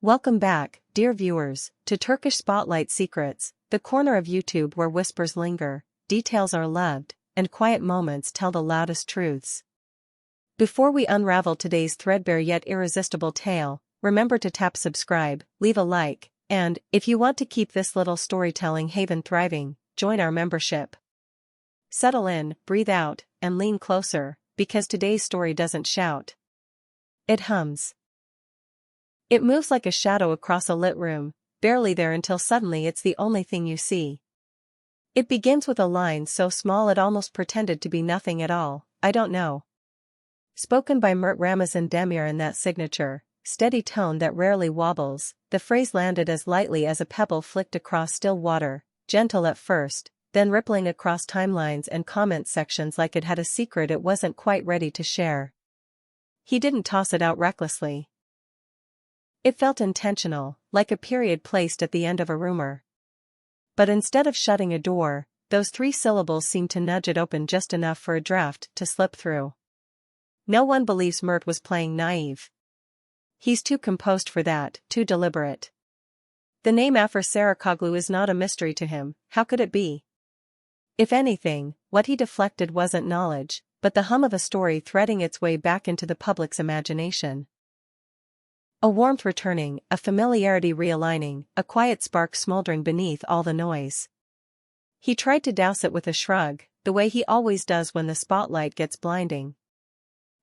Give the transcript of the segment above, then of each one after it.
Welcome back, dear viewers, to Turkish Spotlight Secrets, the corner of YouTube where whispers linger, details are loved, and quiet moments tell the loudest truths. Before we unravel today's threadbare yet irresistible tale, remember to tap subscribe, leave a like, and, if you want to keep this little storytelling haven thriving, join our membership. Settle in, breathe out, and lean closer, because today's story doesn't shout. It hums. It moves like a shadow across a lit room, barely there until suddenly it's the only thing you see. It begins with a line so small it almost pretended to be nothing at all, I don't know. Spoken by Mert Ramazan Demir in that signature, steady tone that rarely wobbles, the phrase landed as lightly as a pebble flicked across still water, gentle at first, then rippling across timelines and comment sections like it had a secret it wasn't quite ready to share. He didn't toss it out recklessly. It felt intentional, like a period placed at the end of a rumor. But instead of shutting a door, those 3 syllables seemed to nudge it open just enough for a draft to slip through. No one believes Mert was playing naive. He's too composed for that, too deliberate. The name Afra Sarıkoglu is not a mystery to him, how could it be? If anything, what he deflected wasn't knowledge, but the hum of a story threading its way back into the public's imagination. A warmth returning, a familiarity realigning, a quiet spark smoldering beneath all the noise. He tried to douse it with a shrug, the way he always does when the spotlight gets blinding.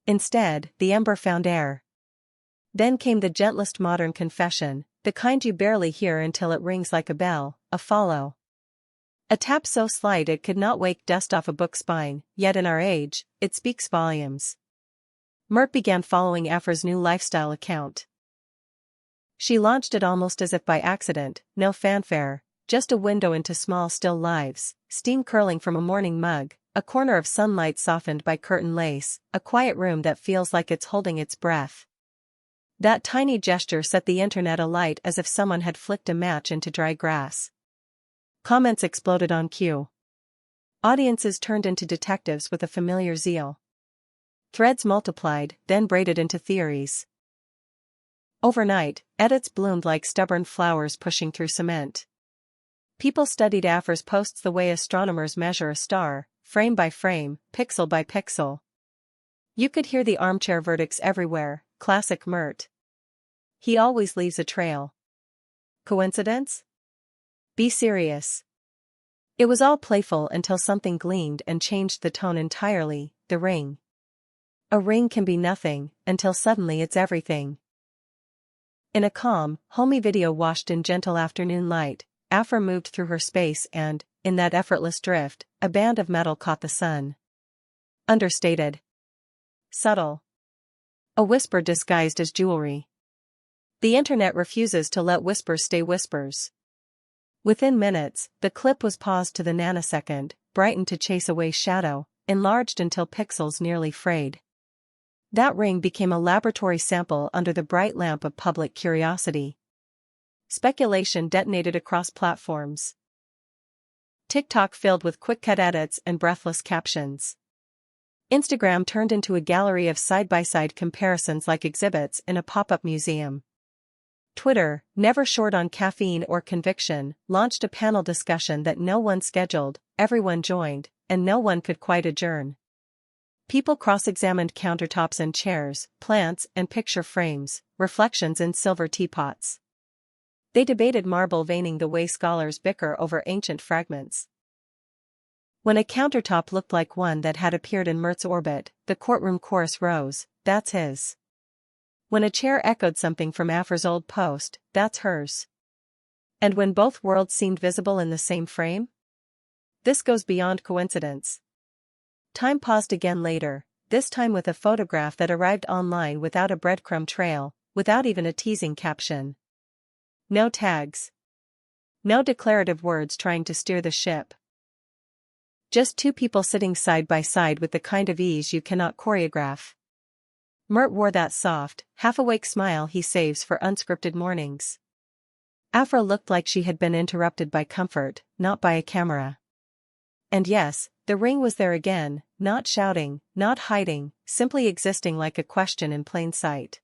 Instead, the ember found air. Then came the gentlest modern confession, the kind you barely hear until it rings like a bell, a follow. A tap so slight it could not wake dust off a book's spine, yet in our age, it speaks volumes. Mert began following Afra's new lifestyle account. She launched it almost as if by accident, no fanfare, just a window into small still lives, steam curling from a morning mug, a corner of sunlight softened by curtain lace, a quiet room that feels like it's holding its breath. That tiny gesture set the internet alight as if someone had flicked a match into dry grass. Comments exploded on cue. Audiences turned into detectives with a familiar zeal. Threads multiplied, then braided into theories. Overnight, edits bloomed like stubborn flowers pushing through cement. People studied Afra's posts the way astronomers measure a star, frame by frame, pixel by pixel. You could hear the armchair verdicts everywhere, classic Mert. He always leaves a trail. Coincidence? Be serious. It was all playful until something gleamed and changed the tone entirely, the ring. A ring can be nothing, until suddenly it's everything. In a calm, homey video washed in gentle afternoon light, Afra moved through her space and, in that effortless drift, a band of metal caught the sun. Understated. Subtle. A whisper disguised as jewelry. The internet refuses to let whispers stay whispers. Within minutes, the clip was paused to the nanosecond, brightened to chase away shadow, enlarged until pixels nearly frayed. That ring became a laboratory sample under the bright lamp of public curiosity. Speculation detonated across platforms. TikTok filled with quick-cut edits and breathless captions. Instagram turned into a gallery of side-by-side comparisons like exhibits in a pop-up museum. Twitter, never short on caffeine or conviction, launched a panel discussion that no one scheduled, everyone joined, and no one could quite adjourn. People cross-examined countertops and chairs, plants and picture frames, reflections in silver teapots. They debated marble veining the way scholars bicker over ancient fragments. When a countertop looked like one that had appeared in Mert's orbit, the courtroom chorus rose, that's his. When a chair echoed something from Afra's old post, that's hers. And when both worlds seemed visible in the same frame? This goes beyond coincidence. Time paused again later, this time with a photograph that arrived online without a breadcrumb trail, without even a teasing caption. No tags. No declarative words trying to steer the ship. Just 2 people sitting side by side with the kind of ease you cannot choreograph. Mert wore that soft, half-awake smile he saves for unscripted mornings. Afra looked like she had been interrupted by comfort, not by a camera. And yes, the ring was there again, not shouting, not hiding, simply existing like a question in plain sight.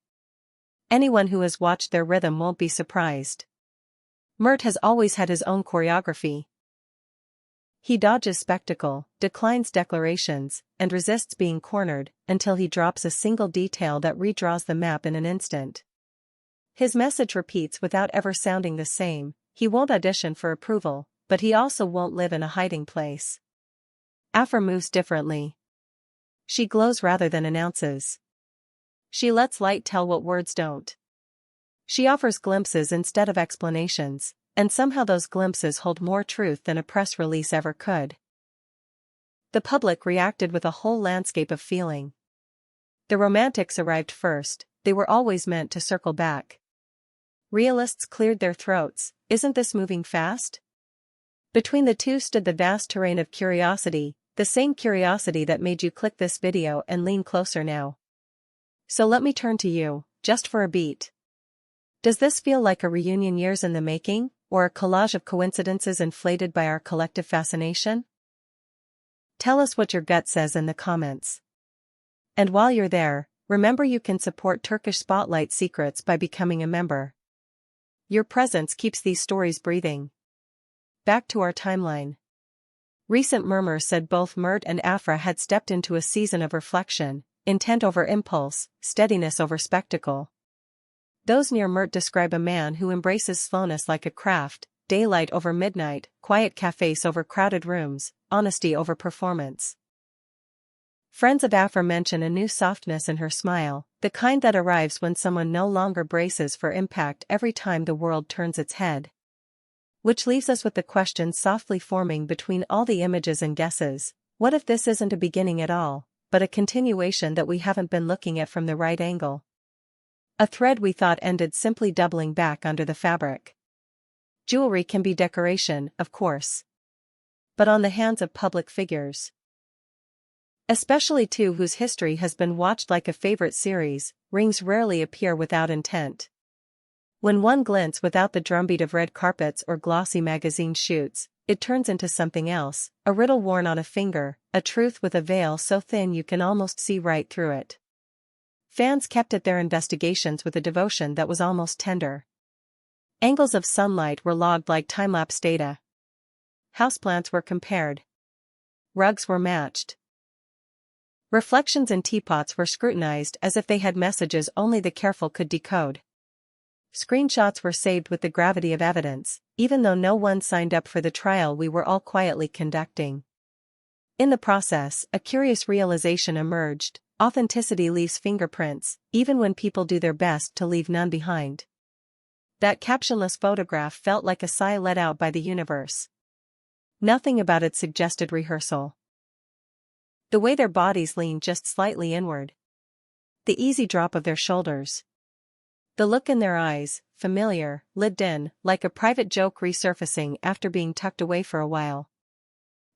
Anyone who has watched their rhythm won't be surprised. Mert has always had his own choreography. He dodges spectacle, declines declarations, and resists being cornered until he drops a single detail that redraws the map in an instant. His message repeats without ever sounding the same. He won't audition for approval, but he also won't live in a hiding place. Afra moves differently. She glows rather than announces. She lets light tell what words don't. She offers glimpses instead of explanations, and somehow those glimpses hold more truth than a press release ever could. The public reacted with a whole landscape of feeling. The romantics arrived first, they were always meant to circle back. Realists cleared their throats, isn't this moving fast? Between the two stood the vast terrain of curiosity, the same curiosity that made you click this video and lean closer now. So let me turn to you, just for a beat. Does this feel like a reunion years in the making, or a collage of coincidences inflated by our collective fascination? Tell us what your gut says in the comments. And while you're there, remember you can support Turkish Spotlight Secrets by becoming a member. Your presence keeps these stories breathing. Back to our timeline. Recent murmurs said both Mert and Afra had stepped into a season of reflection, intent over impulse, steadiness over spectacle. Those near Mert describe a man who embraces slowness like a craft, daylight over midnight, quiet cafes over crowded rooms, honesty over performance. Friends of Afra mention a new softness in her smile, the kind that arrives when someone no longer braces for impact every time the world turns its head. Which leaves us with the question softly forming between all the images and guesses: what if this isn't a beginning at all, but a continuation that we haven't been looking at from the right angle? A thread we thought ended simply doubling back under the fabric. Jewelry can be decoration, of course. But on the hands of public figures, especially two whose history has been watched like a favorite series, rings rarely appear without intent. When one glints without the drumbeat of red carpets or glossy magazine shoots, it turns into something else, a riddle worn on a finger, a truth with a veil so thin you can almost see right through it. Fans kept at their investigations with a devotion that was almost tender. Angles of sunlight were logged like time-lapse data. Houseplants were compared. Rugs were matched. Reflections in teapots were scrutinized as if they had messages only the careful could decode. Screenshots were saved with the gravity of evidence, even though no one signed up for the trial we were all quietly conducting. In the process, a curious realization emerged: authenticity leaves fingerprints, even when people do their best to leave none behind. That captionless photograph felt like a sigh let out by the universe. Nothing about it suggested rehearsal. The way their bodies leaned just slightly inward. The easy drop of their shoulders. The look in their eyes, familiar, lived in, like a private joke resurfacing after being tucked away for a while.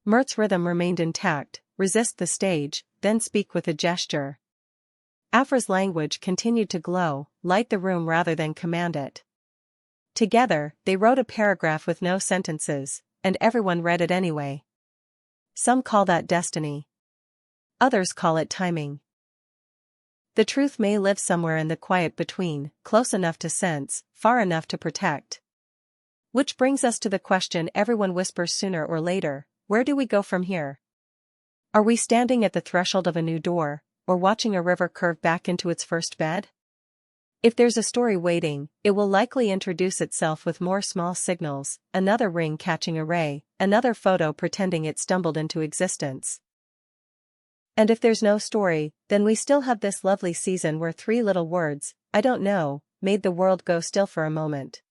Mert's rhythm remained intact: resist the stage, then speak with a gesture. Afra's language continued to glow, light the room rather than command it. Together, they wrote a paragraph with no sentences, and everyone read it anyway. Some call that destiny. Others call it timing. The truth may live somewhere in the quiet between, close enough to sense, far enough to protect. Which brings us to the question everyone whispers sooner or later: where do we go from here? Are we standing at the threshold of a new door, or watching a river curve back into its first bed? If there's a story waiting, it will likely introduce itself with more small signals: another ring catching a ray, another photo pretending it stumbled into existence. And if there's no story, then we still have this lovely season where three little words, "I don't know," made the world go still for a moment.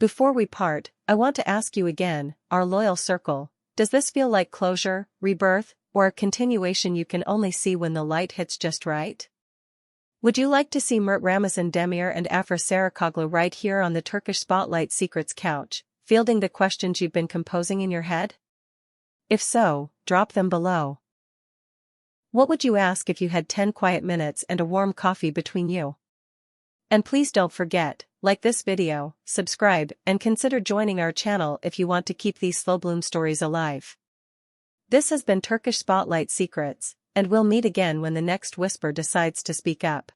Before we part, I want to ask you again, our loyal circle: does this feel like closure, rebirth, or a continuation you can only see when the light hits just right? Would you like to see Mert Ramazan Demir and Afra Sarıkoglu right here on the Turkish Spotlight Secrets couch, fielding the questions you've been composing in your head? If so, drop them below. What would you ask if you had 10 quiet minutes and a warm coffee between you? And please don't forget, like this video, subscribe, and consider joining our channel if you want to keep these slow bloom stories alive. This has been Turkish Spotlight Secrets, and we'll meet again when the next whisper decides to speak up.